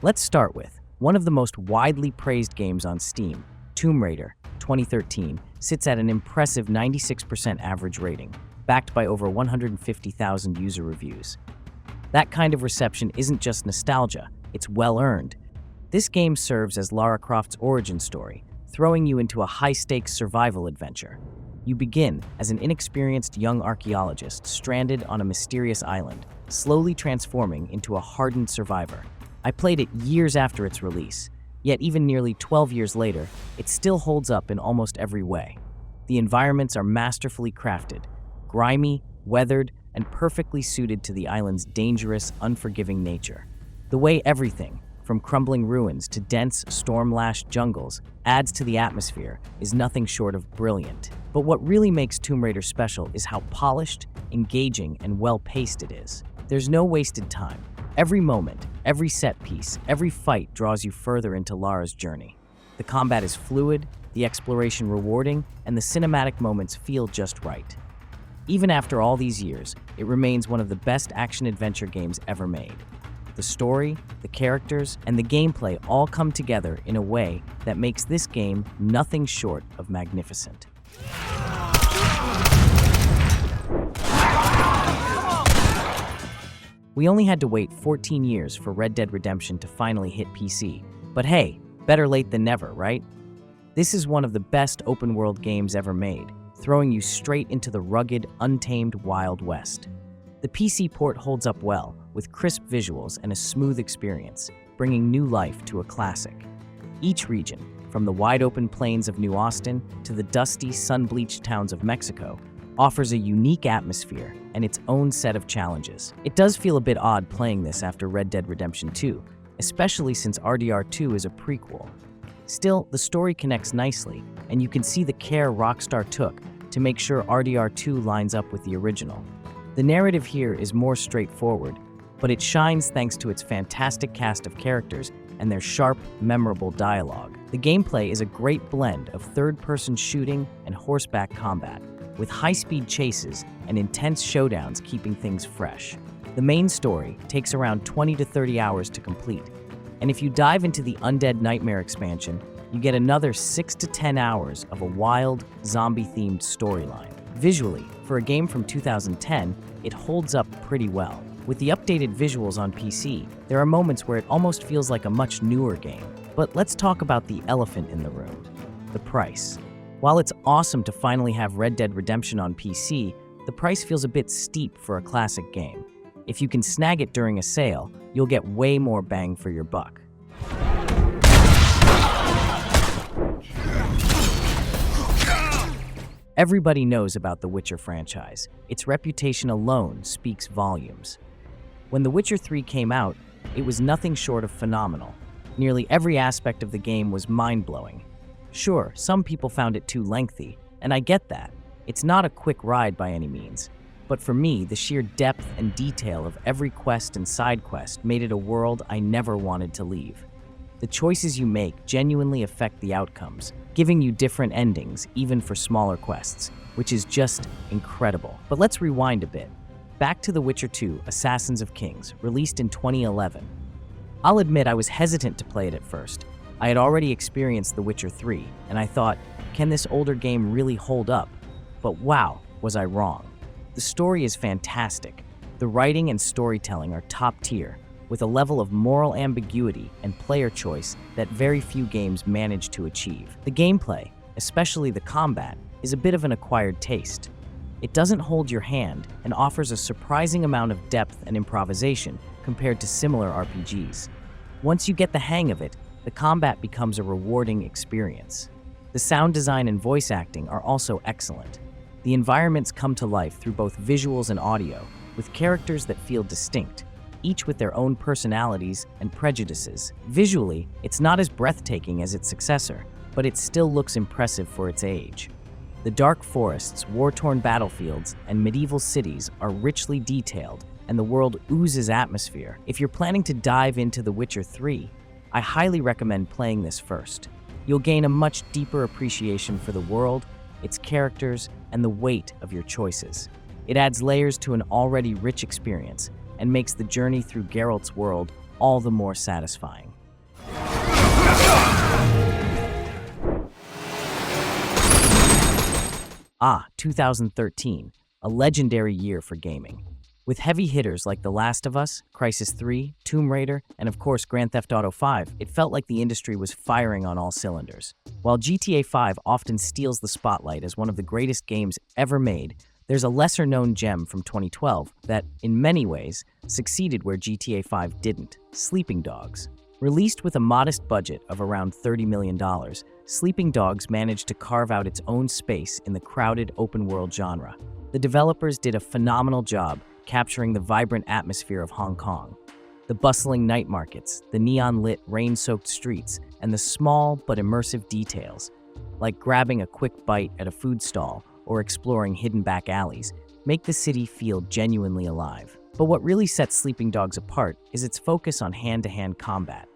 Let's start with one of the most widely praised games on Steam, Tomb Raider 2013, sits at an impressive 96% average rating, backed by over 150,000 user reviews. That kind of reception isn't just nostalgia, it's well-earned. This game serves as Lara Croft's origin story, throwing you into a high-stakes survival adventure. You begin as an inexperienced young archaeologist stranded on a mysterious island, slowly transforming into a hardened survivor. I played it years after its release, yet even nearly 12 years later, it still holds up in almost every way. The environments are masterfully crafted, grimy, weathered, and perfectly suited to the island's dangerous, unforgiving nature. The way everything, from crumbling ruins to dense, storm-lashed jungles, adds to the atmosphere is nothing short of brilliant. But what really makes Tomb Raider special is how polished, engaging, and well-paced it is. There's no wasted time. Every moment, every set piece, every fight draws you further into Lara's journey. The combat is fluid, the exploration rewarding, and the cinematic moments feel just right. Even after all these years, it remains one of the best action-adventure games ever made. The story, the characters, and the gameplay all come together in a way that makes this game nothing short of magnificent. We only had to wait 14 years for Red Dead Redemption to finally hit PC, but hey, better late than never, right? This is one of the best open-world games ever made, throwing you straight into the rugged, untamed Wild West. The PC port holds up well, with crisp visuals and a smooth experience, bringing new life to a classic. Each region, from the wide-open plains of New Austin to the dusty, sun-bleached towns of Mexico, offers a unique atmosphere and its own set of challenges. It does feel a bit odd playing this after Red Dead Redemption 2, especially since RDR2 is a prequel. Still, the story connects nicely, and you can see the care Rockstar took to make sure RDR2 lines up with the original. The narrative here is more straightforward, but it shines thanks to its fantastic cast of characters and their sharp, memorable dialogue. The gameplay is a great blend of third-person shooting and horseback combat, with high-speed chases and intense showdowns keeping things fresh. The main story takes around 20 to 30 hours to complete, and if you dive into the Undead Nightmare expansion, you get another 6 to 10 hours of a wild, zombie-themed storyline. Visually, for a game from 2010, it holds up pretty well. With the updated visuals on PC, there are moments where it almost feels like a much newer game. But let's talk about the elephant in the room: the price. While it's awesome to finally have Red Dead Redemption on PC, the price feels a bit steep for a classic game. If you can snag it during a sale, you'll get way more bang for your buck. Everybody knows about the Witcher franchise. Its reputation alone speaks volumes. When The Witcher 3 came out, it was nothing short of phenomenal. Nearly every aspect of the game was mind-blowing. Sure, some people found it too lengthy, and I get that. It's not a quick ride by any means. But for me, the sheer depth and detail of every quest and side quest made it a world I never wanted to leave. The choices you make genuinely affect the outcomes, giving you different endings even for smaller quests, which is just incredible. But let's rewind a bit. Back to The Witcher 2: Assassins of Kings, released in 2011. I'll admit I was hesitant to play it at first. I had already experienced The Witcher 3, and I thought, can this older game really hold up? But wow, was I wrong. The story is fantastic. The writing and storytelling are top tier, with a level of moral ambiguity and player choice that very few games manage to achieve. The gameplay, especially the combat, is a bit of an acquired taste. It doesn't hold your hand and offers a surprising amount of depth and improvisation compared to similar RPGs. Once you get the hang of it, the combat becomes a rewarding experience. The sound design and voice acting are also excellent. The environments come to life through both visuals and audio, with characters that feel distinct, each with their own personalities and prejudices. Visually, it's not as breathtaking as its successor, but it still looks impressive for its age. The dark forests, war-torn battlefields, and medieval cities are richly detailed, and the world oozes atmosphere. If you're planning to dive into The Witcher 3, I highly recommend playing this first. You'll gain a much deeper appreciation for the world, its characters, and the weight of your choices. It adds layers to an already rich experience and makes the journey through Geralt's world all the more satisfying. 2013, a legendary year for gaming. With heavy hitters like The Last of Us, Crysis 3, Tomb Raider, and of course Grand Theft Auto 5, it felt like the industry was firing on all cylinders. While GTA 5 often steals the spotlight as one of the greatest games ever made, there's a lesser-known gem from 2012 that, in many ways, succeeded where GTA 5 didn't: Sleeping Dogs. Released with a modest budget of around $30 million, Sleeping Dogs managed to carve out its own space in the crowded open-world genre. The developers did a phenomenal job capturing the vibrant atmosphere of Hong Kong. The bustling night markets, the neon-lit, rain-soaked streets, and the small but immersive details, like grabbing a quick bite at a food stall or exploring hidden back alleys, make the city feel genuinely alive. But what really sets Sleeping Dogs apart is its focus on hand-to-hand combat.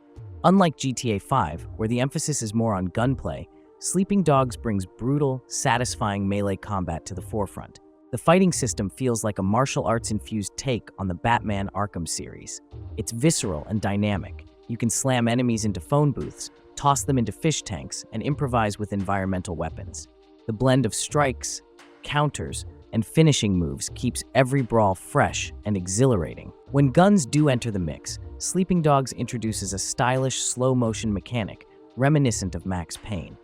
Unlike GTA 5, where the emphasis is more on gunplay, Sleeping Dogs brings brutal, satisfying melee combat to the forefront. The fighting system feels like a martial arts-infused take on the Batman Arkham series. It's visceral and dynamic. You can slam enemies into phone booths, toss them into fish tanks, and improvise with environmental weapons. The blend of strikes, counters, and finishing moves keeps every brawl fresh and exhilarating. When guns do enter the mix, Sleeping Dogs introduces a stylish, slow-motion mechanic reminiscent of Max Payne.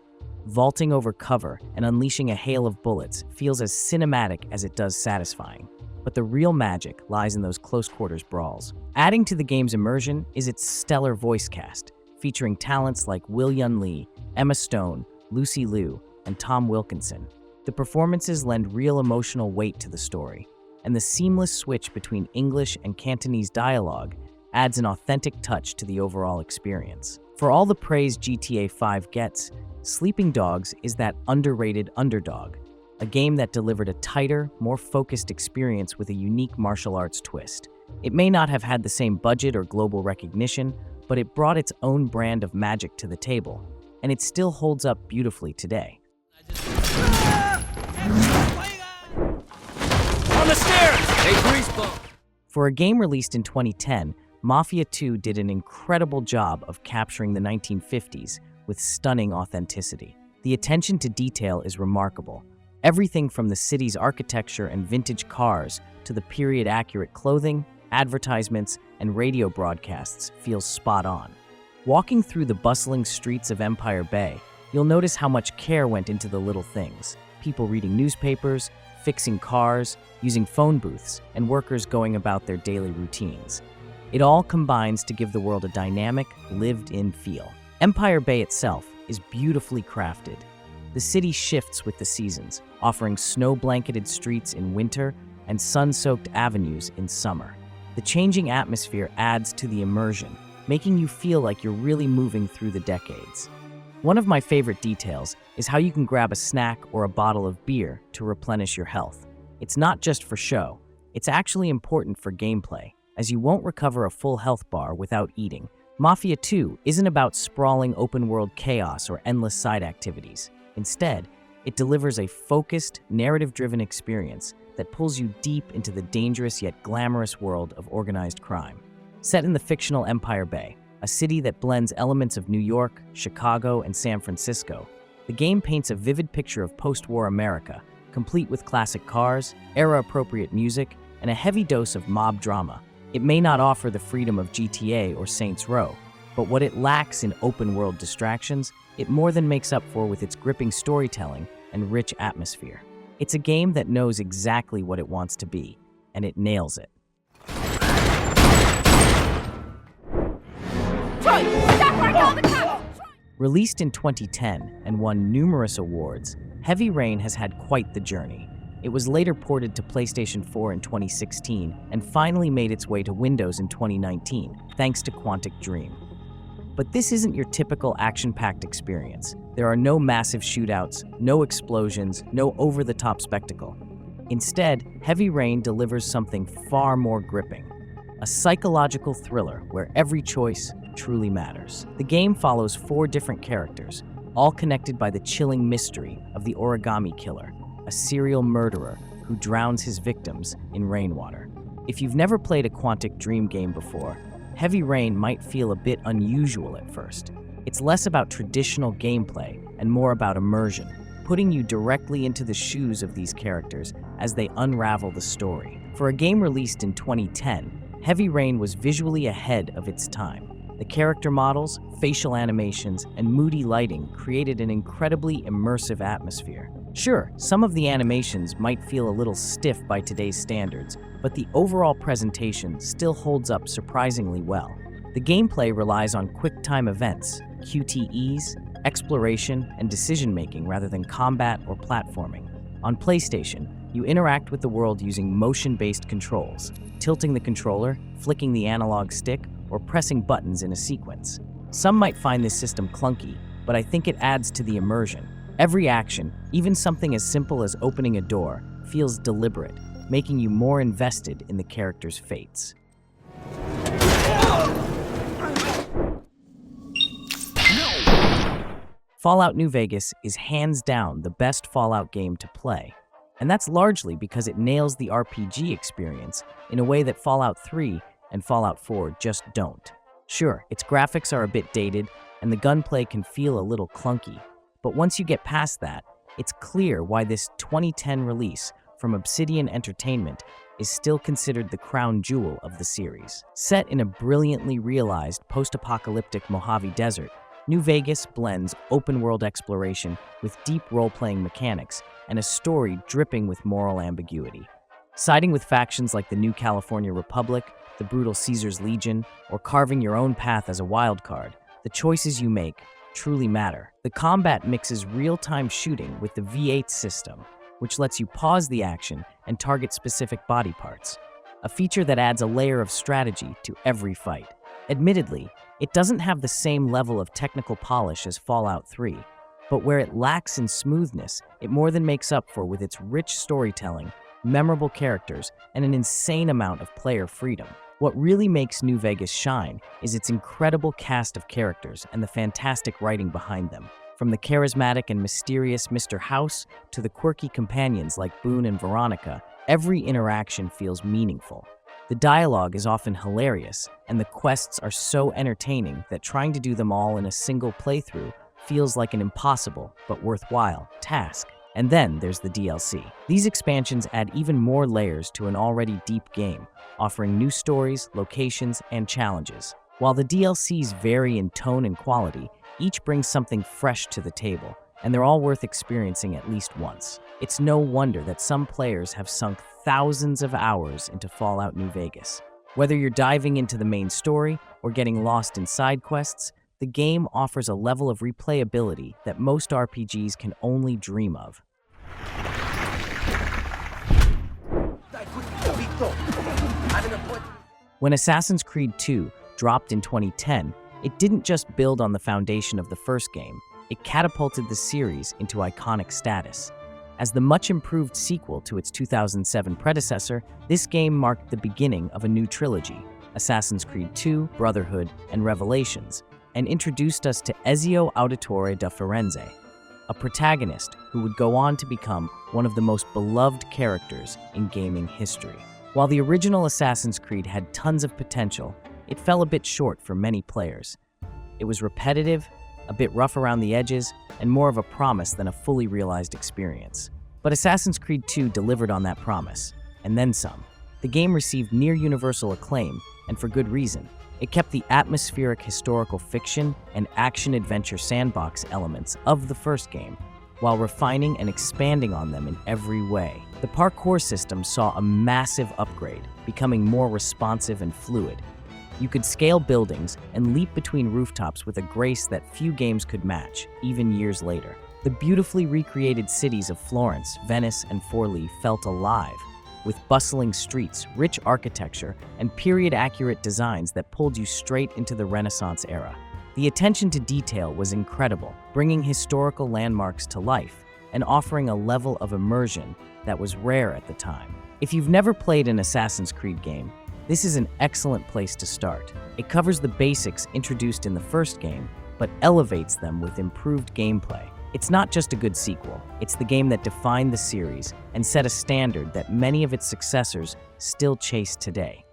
Vaulting over cover and unleashing a hail of bullets feels as cinematic as it does satisfying. But the real magic lies in those close-quarters brawls. Adding to the game's immersion is its stellar voice cast, featuring talents like Will Yun Lee, Emma Stone, Lucy Liu, and Tom Wilkinson. The performances lend real emotional weight to the story, and the seamless switch between English and Cantonese dialogue adds an authentic touch to the overall experience. For all the praise GTA 5 gets, Sleeping Dogs is that underrated underdog, a game that delivered a tighter, more focused experience with a unique martial arts twist. It may not have had the same budget or global recognition, but it brought its own brand of magic to the table, and it still holds up beautifully today. On the stairs! Hey, grease bump! For a game released in 2010, Mafia II did an incredible job of capturing the 1950s with stunning authenticity. The attention to detail is remarkable. Everything from the city's architecture and vintage cars to the period-accurate clothing, advertisements, and radio broadcasts feels spot on. Walking through the bustling streets of Empire Bay, you'll notice how much care went into the little things. People reading newspapers, fixing cars, using phone booths, and workers going about their daily routines. It all combines to give the world a dynamic, lived-in feel. Empire Bay itself is beautifully crafted. The city shifts with the seasons, offering snow-blanketed streets in winter and sun-soaked avenues in summer. The changing atmosphere adds to the immersion, making you feel like you're really moving through the decades. One of my favorite details is how you can grab a snack or a bottle of beer to replenish your health. It's not just for show, it's actually important for gameplay, as you won't recover a full health bar without eating. Mafia II isn't about sprawling open-world chaos or endless side activities. Instead, it delivers a focused, narrative-driven experience that pulls you deep into the dangerous yet glamorous world of organized crime. Set in the fictional Empire Bay, a city that blends elements of New York, Chicago, and San Francisco, the game paints a vivid picture of post-war America, complete with classic cars, era-appropriate music, and a heavy dose of mob drama. It may not offer the freedom of GTA or Saints Row, but what it lacks in open-world distractions, it more than makes up for with its gripping storytelling and rich atmosphere. It's a game that knows exactly what it wants to be, and it nails it. Released in 2010 and won numerous awards, Heavy Rain has had quite the journey. It was later ported to PlayStation 4 in 2016 and finally made its way to Windows in 2019, thanks to Quantic Dream. But this isn't your typical action-packed experience. There are no massive shootouts, no explosions, no over-the-top spectacle. Instead, Heavy Rain delivers something far more gripping. A psychological thriller where every choice truly matters. The game follows 4 different characters, all connected by the chilling mystery of the Origami Killer, a serial murderer who drowns his victims in rainwater. If you've never played a Quantic Dream game before, Heavy Rain might feel a bit unusual at first. It's less about traditional gameplay and more about immersion, putting you directly into the shoes of these characters as they unravel the story. For a game released in 2010, Heavy Rain was visually ahead of its time. The character models, facial animations, and moody lighting created an incredibly immersive atmosphere. Sure, some of the animations might feel a little stiff by today's standards, but the overall presentation still holds up surprisingly well. The gameplay relies on quick-time events, QTEs, exploration, and decision-making rather than combat or platforming. On PlayStation, you interact with the world using motion-based controls, tilting the controller, flicking the analog stick, or pressing buttons in a sequence. Some might find this system clunky, but I think it adds to the immersion. Every action, even something as simple as opening a door, feels deliberate, making you more invested in the character's fates. Fallout New Vegas is hands down the best Fallout game to play, and that's largely because it nails the RPG experience in a way that Fallout 3 and Fallout 4 just don't. Sure, its graphics are a bit dated, and the gunplay can feel a little clunky, but once you get past that, it's clear why this 2010 release from Obsidian Entertainment is still considered the crown jewel of the series. Set in a brilliantly realized post-apocalyptic Mojave Desert, New Vegas blends open-world exploration with deep role-playing mechanics and a story dripping with moral ambiguity. Siding with factions like the New California Republic, the brutal Caesar's Legion, or carving your own path as a wildcard, the choices you make truly matter. The combat mixes real-time shooting with the V8 system, which lets you pause the action and target specific body parts, a feature that adds a layer of strategy to every fight. Admittedly, it doesn't have the same level of technical polish as Fallout 3, but where it lacks in smoothness, it more than makes up for with its rich storytelling, memorable characters, and an insane amount of player freedom. What really makes New Vegas shine is its incredible cast of characters and the fantastic writing behind them. From the charismatic and mysterious Mr. House to the quirky companions like Boone and Veronica, every interaction feels meaningful. The dialogue is often hilarious, and the quests are so entertaining that trying to do them all in a single playthrough feels like an impossible but worthwhile task. And then there's the DLC. These expansions add even more layers to an already deep game, offering new stories, locations, and challenges. While the DLCs vary in tone and quality, each brings something fresh to the table, and they're all worth experiencing at least once. It's no wonder that some players have sunk thousands of hours into Fallout New Vegas. Whether you're diving into the main story or getting lost in side quests, the game offers a level of replayability that most RPGs can only dream of. When Assassin's Creed II dropped in 2010, it didn't just build on the foundation of the first game, it catapulted the series into iconic status. As the much-improved sequel to its 2007 predecessor, this game marked the beginning of a new trilogy, Assassin's Creed II, Brotherhood, and Revelations, and introduced us to Ezio Auditore da Firenze, a protagonist who would go on to become one of the most beloved characters in gaming history. While the original Assassin's Creed had tons of potential, it fell a bit short for many players. It was repetitive, a bit rough around the edges, and more of a promise than a fully realized experience. But Assassin's Creed II delivered on that promise, and then some. The game received near-universal acclaim, and for good reason. It kept the atmospheric historical fiction and action-adventure sandbox elements of the first game, while refining and expanding on them in every way. The parkour system saw a massive upgrade, becoming more responsive and fluid. You could scale buildings and leap between rooftops with a grace that few games could match, even years later. The beautifully recreated cities of Florence, Venice, and Forlì felt alive, with bustling streets, rich architecture, and period-accurate designs that pulled you straight into the Renaissance era. The attention to detail was incredible, bringing historical landmarks to life and offering a level of immersion that was rare at the time. If you've never played an Assassin's Creed game, this is an excellent place to start. It covers the basics introduced in the first game, but elevates them with improved gameplay. It's not just a good sequel, it's the game that defined the series and set a standard that many of its successors still chase today.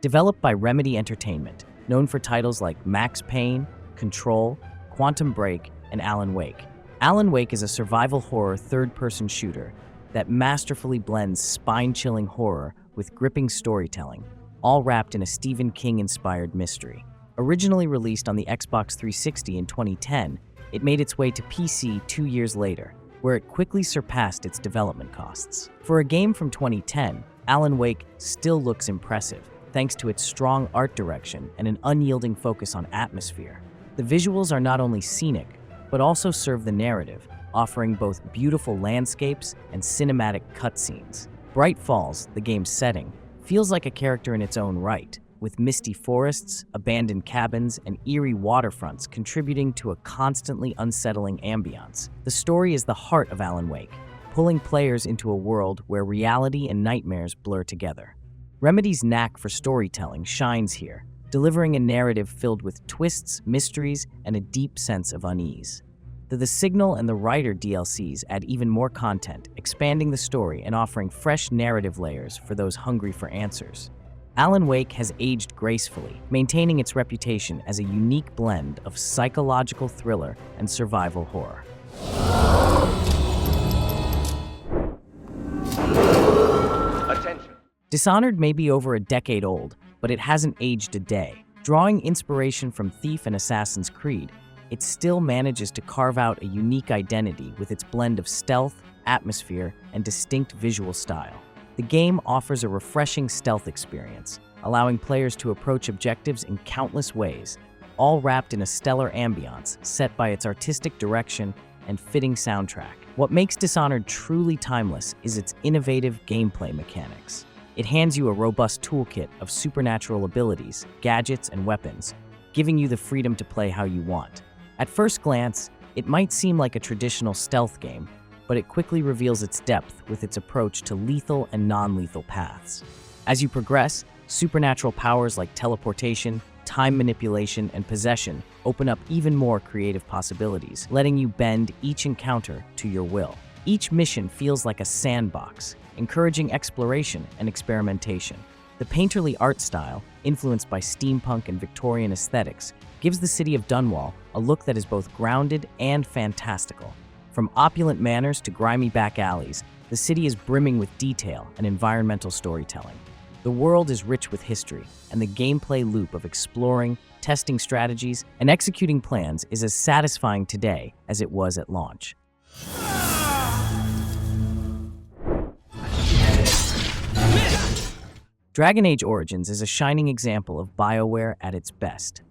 Developed by Remedy Entertainment, known for titles like Max Payne, Control, Quantum Break, and Alan Wake. Alan Wake is a survival horror third-person shooter that masterfully blends spine-chilling horror with gripping storytelling, all wrapped in a Stephen King-inspired mystery. Originally released on the Xbox 360 in 2010, it made its way to PC 2 years later, where it quickly surpassed its development costs. For a game from 2010, Alan Wake still looks impressive, thanks to its strong art direction and an unyielding focus on atmosphere. The visuals are not only scenic, but also serve the narrative, offering both beautiful landscapes and cinematic cutscenes. Bright Falls, the game's setting, feels like a character in its own right, with misty forests, abandoned cabins, and eerie waterfronts contributing to a constantly unsettling ambiance. The story is the heart of Alan Wake, pulling players into a world where reality and nightmares blur together. Remedy's knack for storytelling shines here, delivering a narrative filled with twists, mysteries, and a deep sense of unease. The Signal and the Writer DLCs add even more content, expanding the story and offering fresh narrative layers for those hungry for answers. Alan Wake has aged gracefully, maintaining its reputation as a unique blend of psychological thriller and survival horror. Attention. Dishonored may be over a decade old, but it hasn't aged a day. Drawing inspiration from Thief and Assassin's Creed, it still manages to carve out a unique identity with its blend of stealth, atmosphere, and distinct visual style. The game offers a refreshing stealth experience, allowing players to approach objectives in countless ways, all wrapped in a stellar ambiance set by its artistic direction and fitting soundtrack. What makes Dishonored truly timeless is its innovative gameplay mechanics. It hands you a robust toolkit of supernatural abilities, gadgets, and weapons, giving you the freedom to play how you want. At first glance, it might seem like a traditional stealth game, but it quickly reveals its depth with its approach to lethal and non-lethal paths. As you progress, supernatural powers like teleportation, time manipulation, and possession open up even more creative possibilities, letting you bend each encounter to your will. Each mission feels like a sandbox, encouraging exploration and experimentation. The painterly art style, influenced by steampunk and Victorian aesthetics, gives the city of Dunwall a look that is both grounded and fantastical. From opulent manors to grimy back alleys, the city is brimming with detail and environmental storytelling. The world is rich with history, and the gameplay loop of exploring, testing strategies, and executing plans is as satisfying today as it was at launch. Dragon Age Origins is a shining example of BioWare at its best.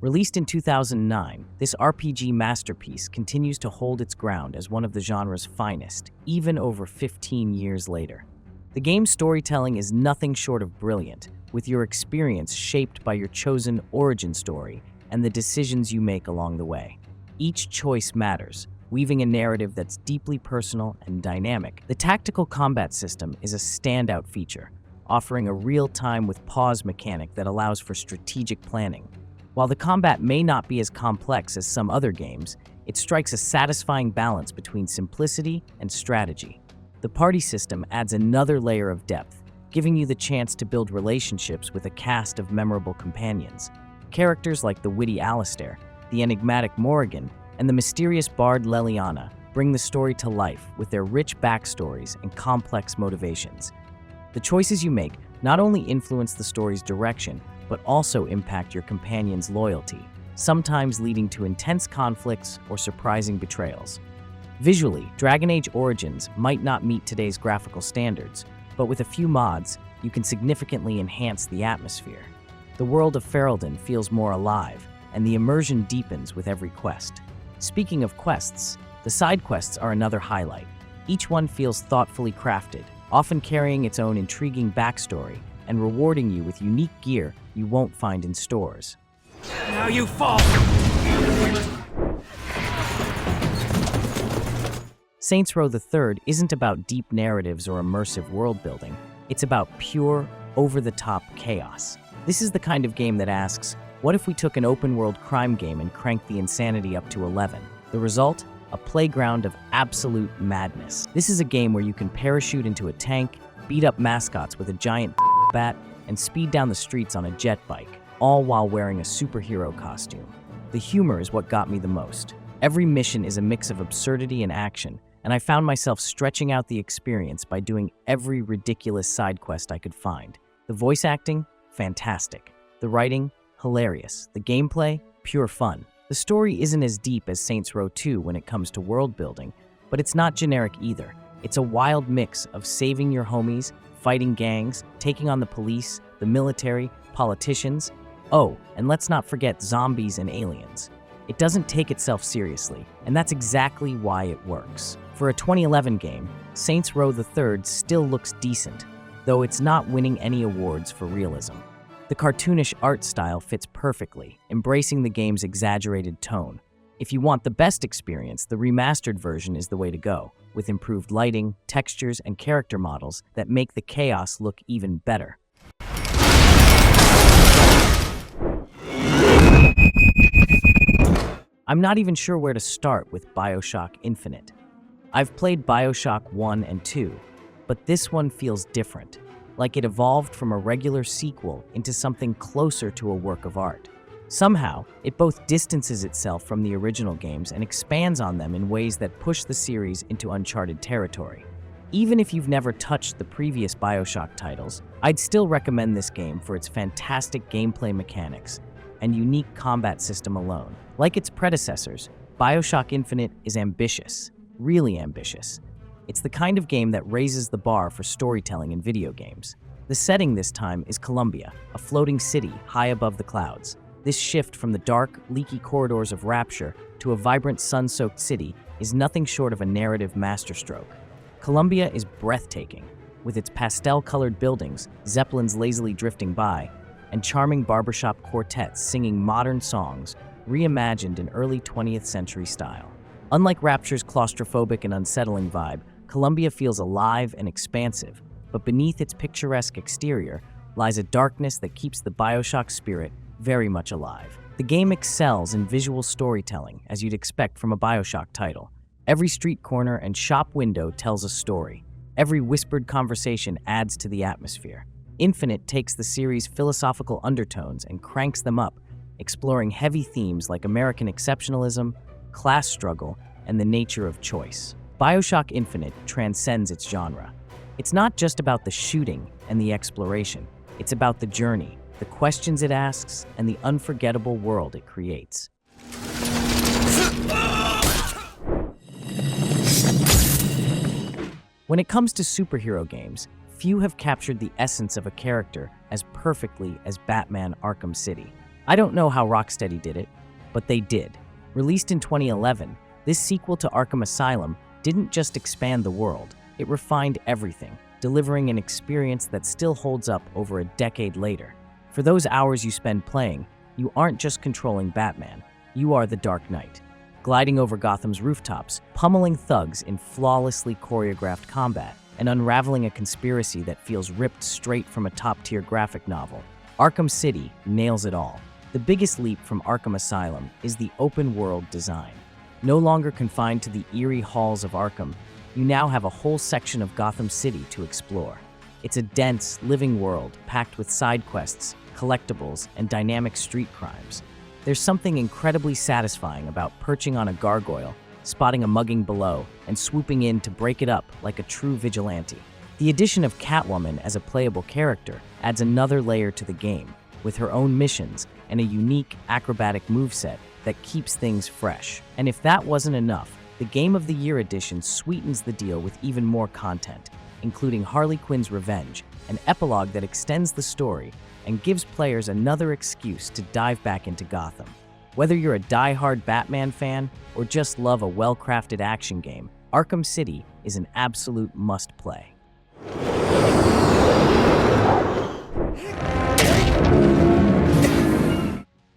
Released in 2009, this RPG masterpiece continues to hold its ground as one of the genre's finest, even over 15 years later. The game's storytelling is nothing short of brilliant, with your experience shaped by your chosen origin story and the decisions you make along the way. Each choice matters, weaving a narrative that's deeply personal and dynamic. The tactical combat system is a standout feature, offering a real-time with pause mechanic that allows for strategic planning. While the combat may not be as complex as some other games, it strikes a satisfying balance between simplicity and strategy. The party system adds another layer of depth, giving you the chance to build relationships with a cast of memorable companions. Characters like the witty Alistair, the enigmatic Morrigan, and the mysterious bard Leliana bring the story to life with their rich backstories and complex motivations. The choices you make not only influence the story's direction, but also impact your companion's loyalty, sometimes leading to intense conflicts or surprising betrayals. Visually, Dragon Age Origins might not meet today's graphical standards, but with a few mods, you can significantly enhance the atmosphere. The world of Ferelden feels more alive, and the immersion deepens with every quest. Speaking of quests, the side quests are another highlight. Each one feels thoughtfully crafted, often carrying its own intriguing backstory and rewarding you with unique gear you won't find in stores. Now you fall! Saints Row III isn't about deep narratives or immersive world building. It's about pure, over-the-top chaos. This is the kind of game that asks, what if we took an open-world crime game and cranked the insanity up to 11? The result? A playground of absolute madness. This is a game where you can parachute into a tank, beat up mascots with a giant bat, and speed down the streets on a jet bike, all while wearing a superhero costume. The humor is what got me the most. Every mission is a mix of absurdity and action, and I found myself stretching out the experience by doing every ridiculous side quest I could find. The voice acting? Fantastic. The writing? Hilarious. The gameplay? Pure fun. The story isn't as deep as Saints Row 2 when it comes to world building, but it's not generic either. It's a wild mix of saving your homies, fighting gangs, taking on the police, the military, politicians. Oh, and let's not forget zombies and aliens. It doesn't take itself seriously, and that's exactly why it works. For a 2011 game, Saints Row III still looks decent, though it's not winning any awards for realism. The cartoonish art style fits perfectly, embracing the game's exaggerated tone. If you want the best experience, the remastered version is the way to go, with improved lighting, textures, and character models that make the chaos look even better. I'm not even sure where to start with BioShock Infinite. I've played BioShock 1 and 2, but this one feels different, like it evolved from a regular sequel into something closer to a work of art. Somehow, it both distances itself from the original games and expands on them in ways that push the series into uncharted territory. Even if you've never touched the previous BioShock titles, I'd still recommend this game for its fantastic gameplay mechanics and unique combat system alone. Like its predecessors, BioShock Infinite is ambitious, really ambitious. It's the kind of game that raises the bar for storytelling in video games. The setting this time is Columbia, a floating city high above the clouds. This shift from the dark, leaky corridors of Rapture to a vibrant, sun-soaked city is nothing short of a narrative masterstroke. Columbia is breathtaking, with its pastel-colored buildings, zeppelins lazily drifting by, and charming barbershop quartets singing modern songs reimagined in early 20th century style. Unlike Rapture's claustrophobic and unsettling vibe, Columbia feels alive and expansive, but beneath its picturesque exterior lies a darkness that keeps the BioShock spirit very much alive. The game excels in visual storytelling, as you'd expect from a BioShock title. Every street corner and shop window tells a story. Every whispered conversation adds to the atmosphere. Infinite takes the series' philosophical undertones and cranks them up, exploring heavy themes like American exceptionalism, class struggle, and the nature of choice. BioShock Infinite transcends its genre. It's not just about the shooting and the exploration. It's about the journey, the questions it asks, and the unforgettable world it creates. When it comes to superhero games, few have captured the essence of a character as perfectly as Batman Arkham City. I don't know how Rocksteady did it, but they did. Released in 2011, this sequel to Arkham Asylum didn't just expand the world, it refined everything, delivering an experience that still holds up over a decade later. For those hours you spend playing, you aren't just controlling Batman, you are the Dark Knight, gliding over Gotham's rooftops, pummeling thugs in flawlessly choreographed combat, and unraveling a conspiracy that feels ripped straight from a top-tier graphic novel. Arkham City nails it all. The biggest leap from Arkham Asylum is the open-world design. No longer confined to the eerie halls of Arkham, you now have a whole section of Gotham City to explore. It's a dense, living world packed with side quests, collectibles, and dynamic street crimes. There's something incredibly satisfying about perching on a gargoyle, spotting a mugging below, and swooping in to break it up like a true vigilante. The addition of Catwoman as a playable character adds another layer to the game, with her own missions and a unique acrobatic moveset that keeps things fresh. And if that wasn't enough, the Game of the Year edition sweetens the deal with even more content, including Harley Quinn's Revenge, an epilogue that extends the story and gives players another excuse to dive back into Gotham. Whether you're a die-hard Batman fan or just love a well-crafted action game, Arkham City is an absolute must-play.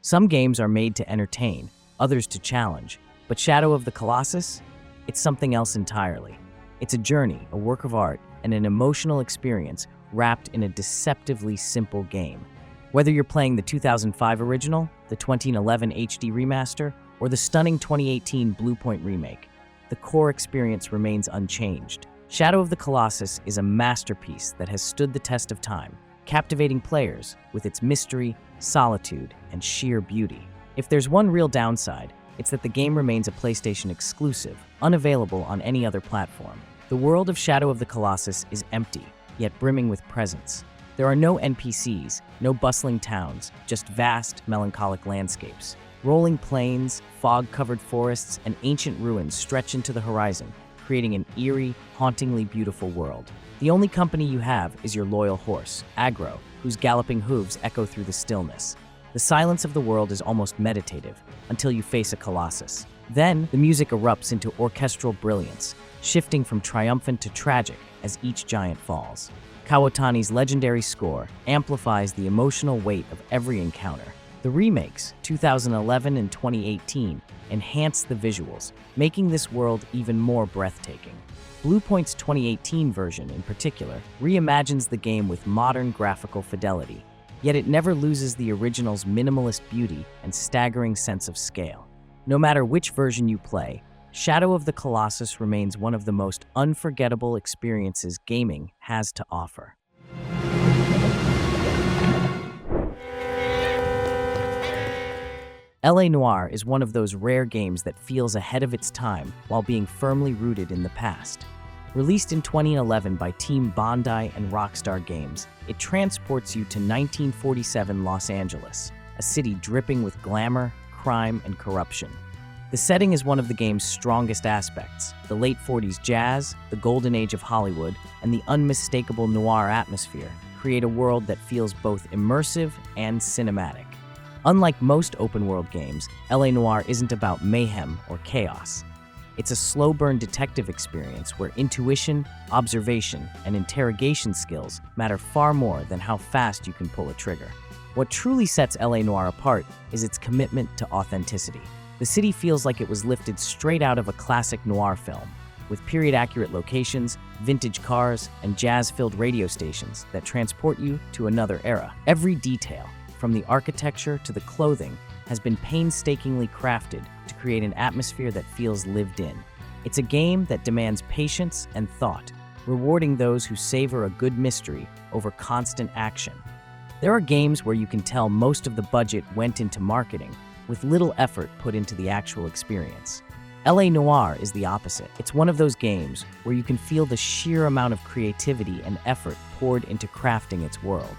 Some games are made to entertain, others to challenge, but Shadow of the Colossus? It's something else entirely. It's a journey, a work of art, and an emotional experience wrapped in a deceptively simple game. Whether you're playing the 2005 original, the 2011 HD remaster, or the stunning 2018 Bluepoint remake, the core experience remains unchanged. Shadow of the Colossus is a masterpiece that has stood the test of time, captivating players with its mystery, solitude, and sheer beauty. If there's one real downside, it's that the game remains a PlayStation exclusive, unavailable on any other platform. The world of Shadow of the Colossus is empty, yet brimming with presence. There are no NPCs, no bustling towns, just vast, melancholic landscapes. Rolling plains, fog-covered forests, and ancient ruins stretch into the horizon, creating an eerie, hauntingly beautiful world. The only company you have is your loyal horse, Agro, whose galloping hooves echo through the stillness. The silence of the world is almost meditative, until you face a Colossus. Then, the music erupts into orchestral brilliance, shifting from triumphant to tragic as each giant falls. Kawatani's legendary score amplifies the emotional weight of every encounter. The remakes, 2011 and 2018, enhanced the visuals, making this world even more breathtaking. Bluepoint's 2018 version, in particular, reimagines the game with modern graphical fidelity, yet it never loses the original's minimalist beauty and staggering sense of scale. No matter which version you play, Shadow of the Colossus remains one of the most unforgettable experiences gaming has to offer. LA Noire is one of those rare games that feels ahead of its time while being firmly rooted in the past. Released in 2011 by Team Bondi and Rockstar Games, it transports you to 1947 Los Angeles, a city dripping with glamour, crime, and corruption. The setting is one of the game's strongest aspects. The late 40s jazz, the golden age of Hollywood, and the unmistakable noir atmosphere create a world that feels both immersive and cinematic. Unlike most open-world games, LA Noire isn't about mayhem or chaos. It's a slow-burn detective experience where intuition, observation, and interrogation skills matter far more than how fast you can pull a trigger. What truly sets LA Noire apart is its commitment to authenticity. The city feels like it was lifted straight out of a classic noir film, with period-accurate locations, vintage cars, and jazz-filled radio stations that transport you to another era. Every detail, from the architecture to the clothing, has been painstakingly crafted to create an atmosphere that feels lived in. It's a game that demands patience and thought, rewarding those who savor a good mystery over constant action. There are games where you can tell most of the budget went into marketing, with little effort put into the actual experience. LA Noire is the opposite. It's one of those games where you can feel the sheer amount of creativity and effort poured into crafting its world.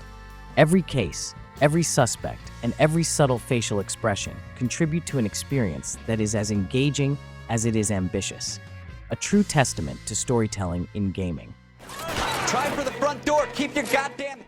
Every case, every suspect, and every subtle facial expression contribute to an experience that is as engaging as it is ambitious. A true testament to storytelling in gaming. Try for the front door. Keep your goddamn...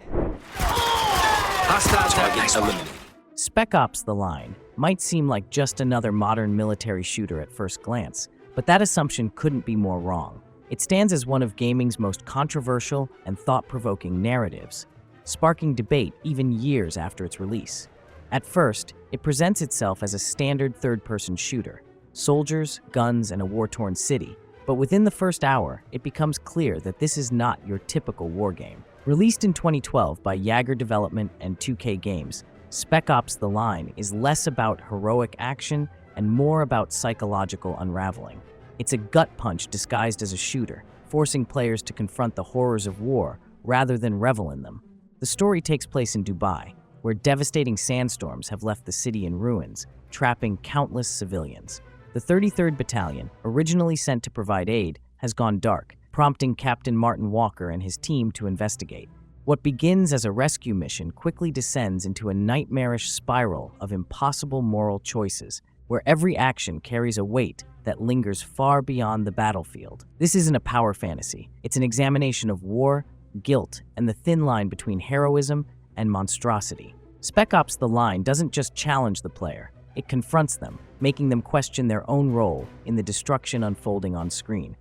Hostile targets eliminated. Spec Ops: The Line might seem like just another modern military shooter at first glance, but that assumption couldn't be more wrong. It stands as one of gaming's most controversial and thought-provoking narratives, sparking debate even years after its release. At first, it presents itself as a standard third-person shooter, soldiers, guns, and a war-torn city, but within the first hour, it becomes clear that this is not your typical war game. Released in 2012 by Jaeger Development and 2K Games, Spec Ops: The Line is less about heroic action and more about psychological unraveling. It's a gut punch disguised as a shooter, forcing players to confront the horrors of war rather than revel in them. The story takes place in Dubai, where devastating sandstorms have left the city in ruins, trapping countless civilians. The 33rd Battalion, originally sent to provide aid, has gone dark, prompting Captain Martin Walker and his team to investigate. What begins as a rescue mission quickly descends into a nightmarish spiral of impossible moral choices, where every action carries a weight that lingers far beyond the battlefield. This isn't a power fantasy. It's an examination of war, guilt, and the thin line between heroism and monstrosity. Spec Ops: The Line doesn't just challenge the player, it confronts them, making them question their own role in the destruction unfolding on screen.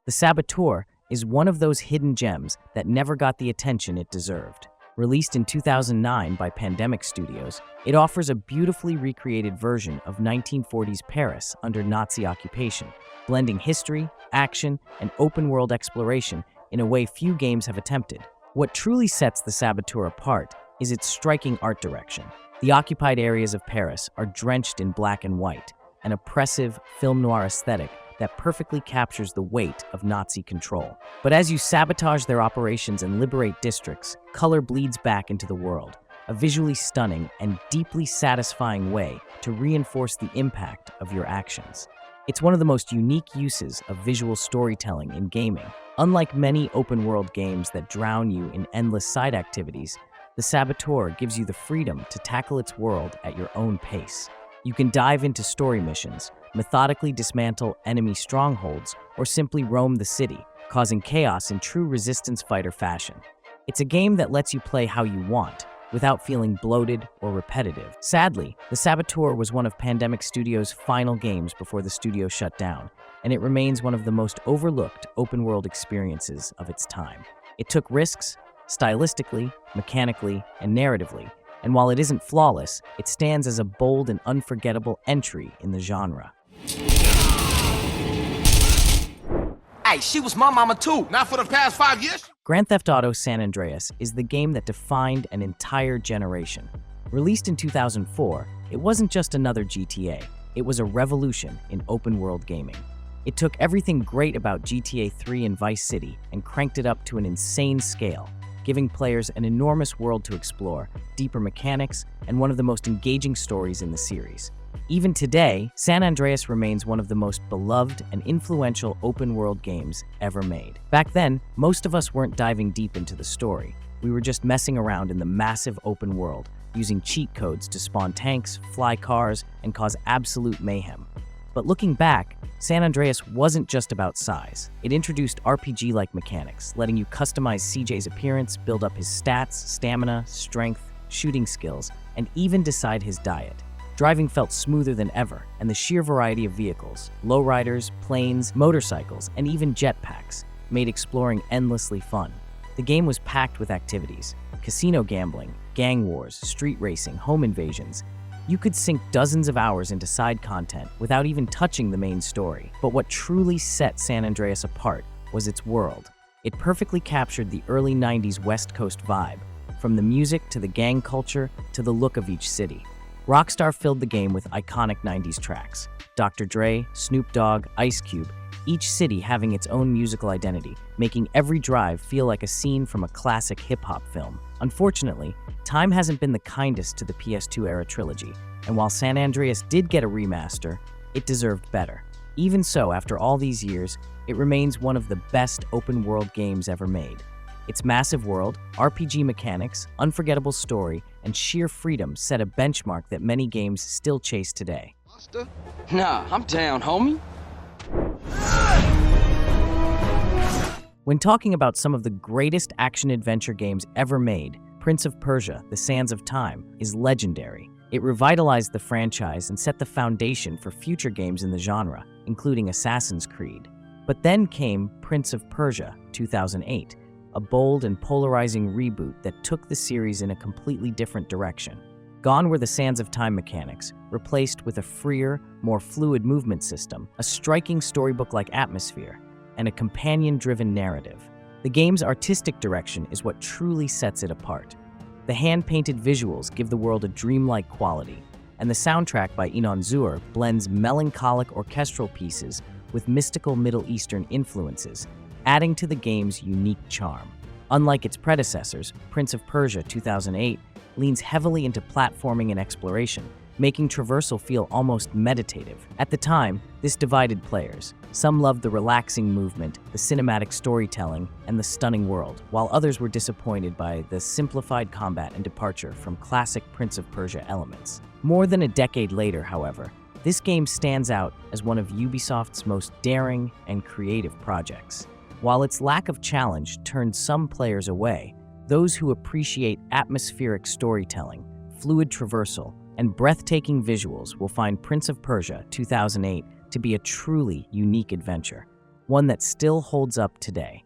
The Saboteur is one of those hidden gems that never got the attention it deserved. Released in 2009 by Pandemic Studios, it offers a beautifully recreated version of 1940s Paris under Nazi occupation, blending history, action, and open-world exploration in a way few games have attempted. What truly sets the Saboteur apart is its striking art direction. The occupied areas of Paris are drenched in black and white, an oppressive film noir aesthetic that perfectly captures the weight of Nazi control. But as you sabotage their operations and liberate districts, color bleeds back into the world, a visually stunning and deeply satisfying way to reinforce the impact of your actions. It's one of the most unique uses of visual storytelling in gaming. Unlike many open-world games that drown you in endless side activities, the Saboteur gives you the freedom to tackle its world at your own pace. You can dive into story missions, methodically dismantle enemy strongholds, or simply roam the city, causing chaos in true resistance fighter fashion. It's a game that lets you play how you want, without feeling bloated or repetitive. Sadly, the Saboteur was one of Pandemic Studios' final games before the studio shut down, and it remains one of the most overlooked open-world experiences of its time. It took risks, stylistically, mechanically, and narratively, and while it isn't flawless, it stands as a bold and unforgettable entry in the genre. Hey, she was my mama too. Not for the past 5 years. Grand Theft Auto San Andreas is the game that defined an entire generation. Released in 2004, it wasn't just another GTA, it was a revolution in open-world gaming. It took everything great about GTA 3 and Vice City and cranked it up to an insane scale, giving players an enormous world to explore, deeper mechanics, and one of the most engaging stories in the series. Even today, San Andreas remains one of the most beloved and influential open-world games ever made. Back then, most of us weren't diving deep into the story. We were just messing around in the massive open world, using cheat codes to spawn tanks, fly cars, and cause absolute mayhem. But looking back, San Andreas wasn't just about size. It introduced RPG-like mechanics, letting you customize CJ's appearance, build up his stats, stamina, strength, shooting skills, and even decide his diet. Driving felt smoother than ever, and the sheer variety of vehicles, lowriders, planes, motorcycles, and even jetpacks, made exploring endlessly fun. The game was packed with activities: casino gambling, gang wars, street racing, home invasions. You could sink dozens of hours into side content without even touching the main story. But what truly set San Andreas apart was its world. It perfectly captured the early 90s West Coast vibe, from the music to the gang culture to the look of each city. Rockstar filled the game with iconic 90s tracks: Dr. Dre, Snoop Dogg, Ice Cube, each city having its own musical identity, making every drive feel like a scene from a classic hip-hop film. Unfortunately, time hasn't been the kindest to the PS2-era trilogy, and while San Andreas did get a remaster, it deserved better. Even so, after all these years, it remains one of the best open-world games ever made. Its massive world, RPG mechanics, unforgettable story, and sheer freedom set a benchmark that many games still chase today. Nah, I'm down, homie. When talking about some of the greatest action-adventure games ever made, Prince of Persia: The Sands of Time is legendary. It revitalized the franchise and set the foundation for future games in the genre, including Assassin's Creed. But then came Prince of Persia 2008, a bold and polarizing reboot that took the series in a completely different direction. Gone were the Sands of Time mechanics, replaced with a freer, more fluid movement system, a striking storybook-like atmosphere, and a companion-driven narrative. The game's artistic direction is what truly sets it apart. The hand-painted visuals give the world a dreamlike quality, and the soundtrack by Inon Zur blends melancholic orchestral pieces with mystical Middle Eastern influences, adding to the game's unique charm. Unlike its predecessors, Prince of Persia 2008 leans heavily into platforming and exploration, making traversal feel almost meditative. At the time, this divided players. Some loved the relaxing movement, the cinematic storytelling, and the stunning world, while others were disappointed by the simplified combat and departure from classic Prince of Persia elements. More than a decade later, however, this game stands out as one of Ubisoft's most daring and creative projects. While its lack of challenge turned some players away, those who appreciate atmospheric storytelling, fluid traversal, and breathtaking visuals will find Prince of Persia 2008 to be a truly unique adventure, one that still holds up today.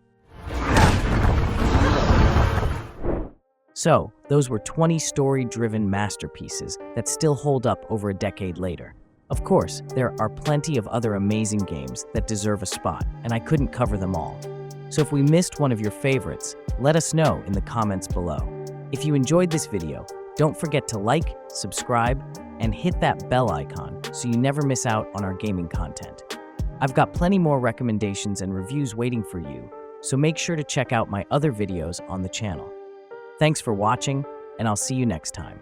So, those were 20 story-driven masterpieces that still hold up over a decade later. Of course, there are plenty of other amazing games that deserve a spot, and I couldn't cover them all. So if we missed one of your favorites, let us know in the comments below. If you enjoyed this video, don't forget to like, subscribe, and hit that bell icon so you never miss out on our gaming content. I've got plenty more recommendations and reviews waiting for you, so make sure to check out my other videos on the channel. Thanks for watching, and I'll see you next time.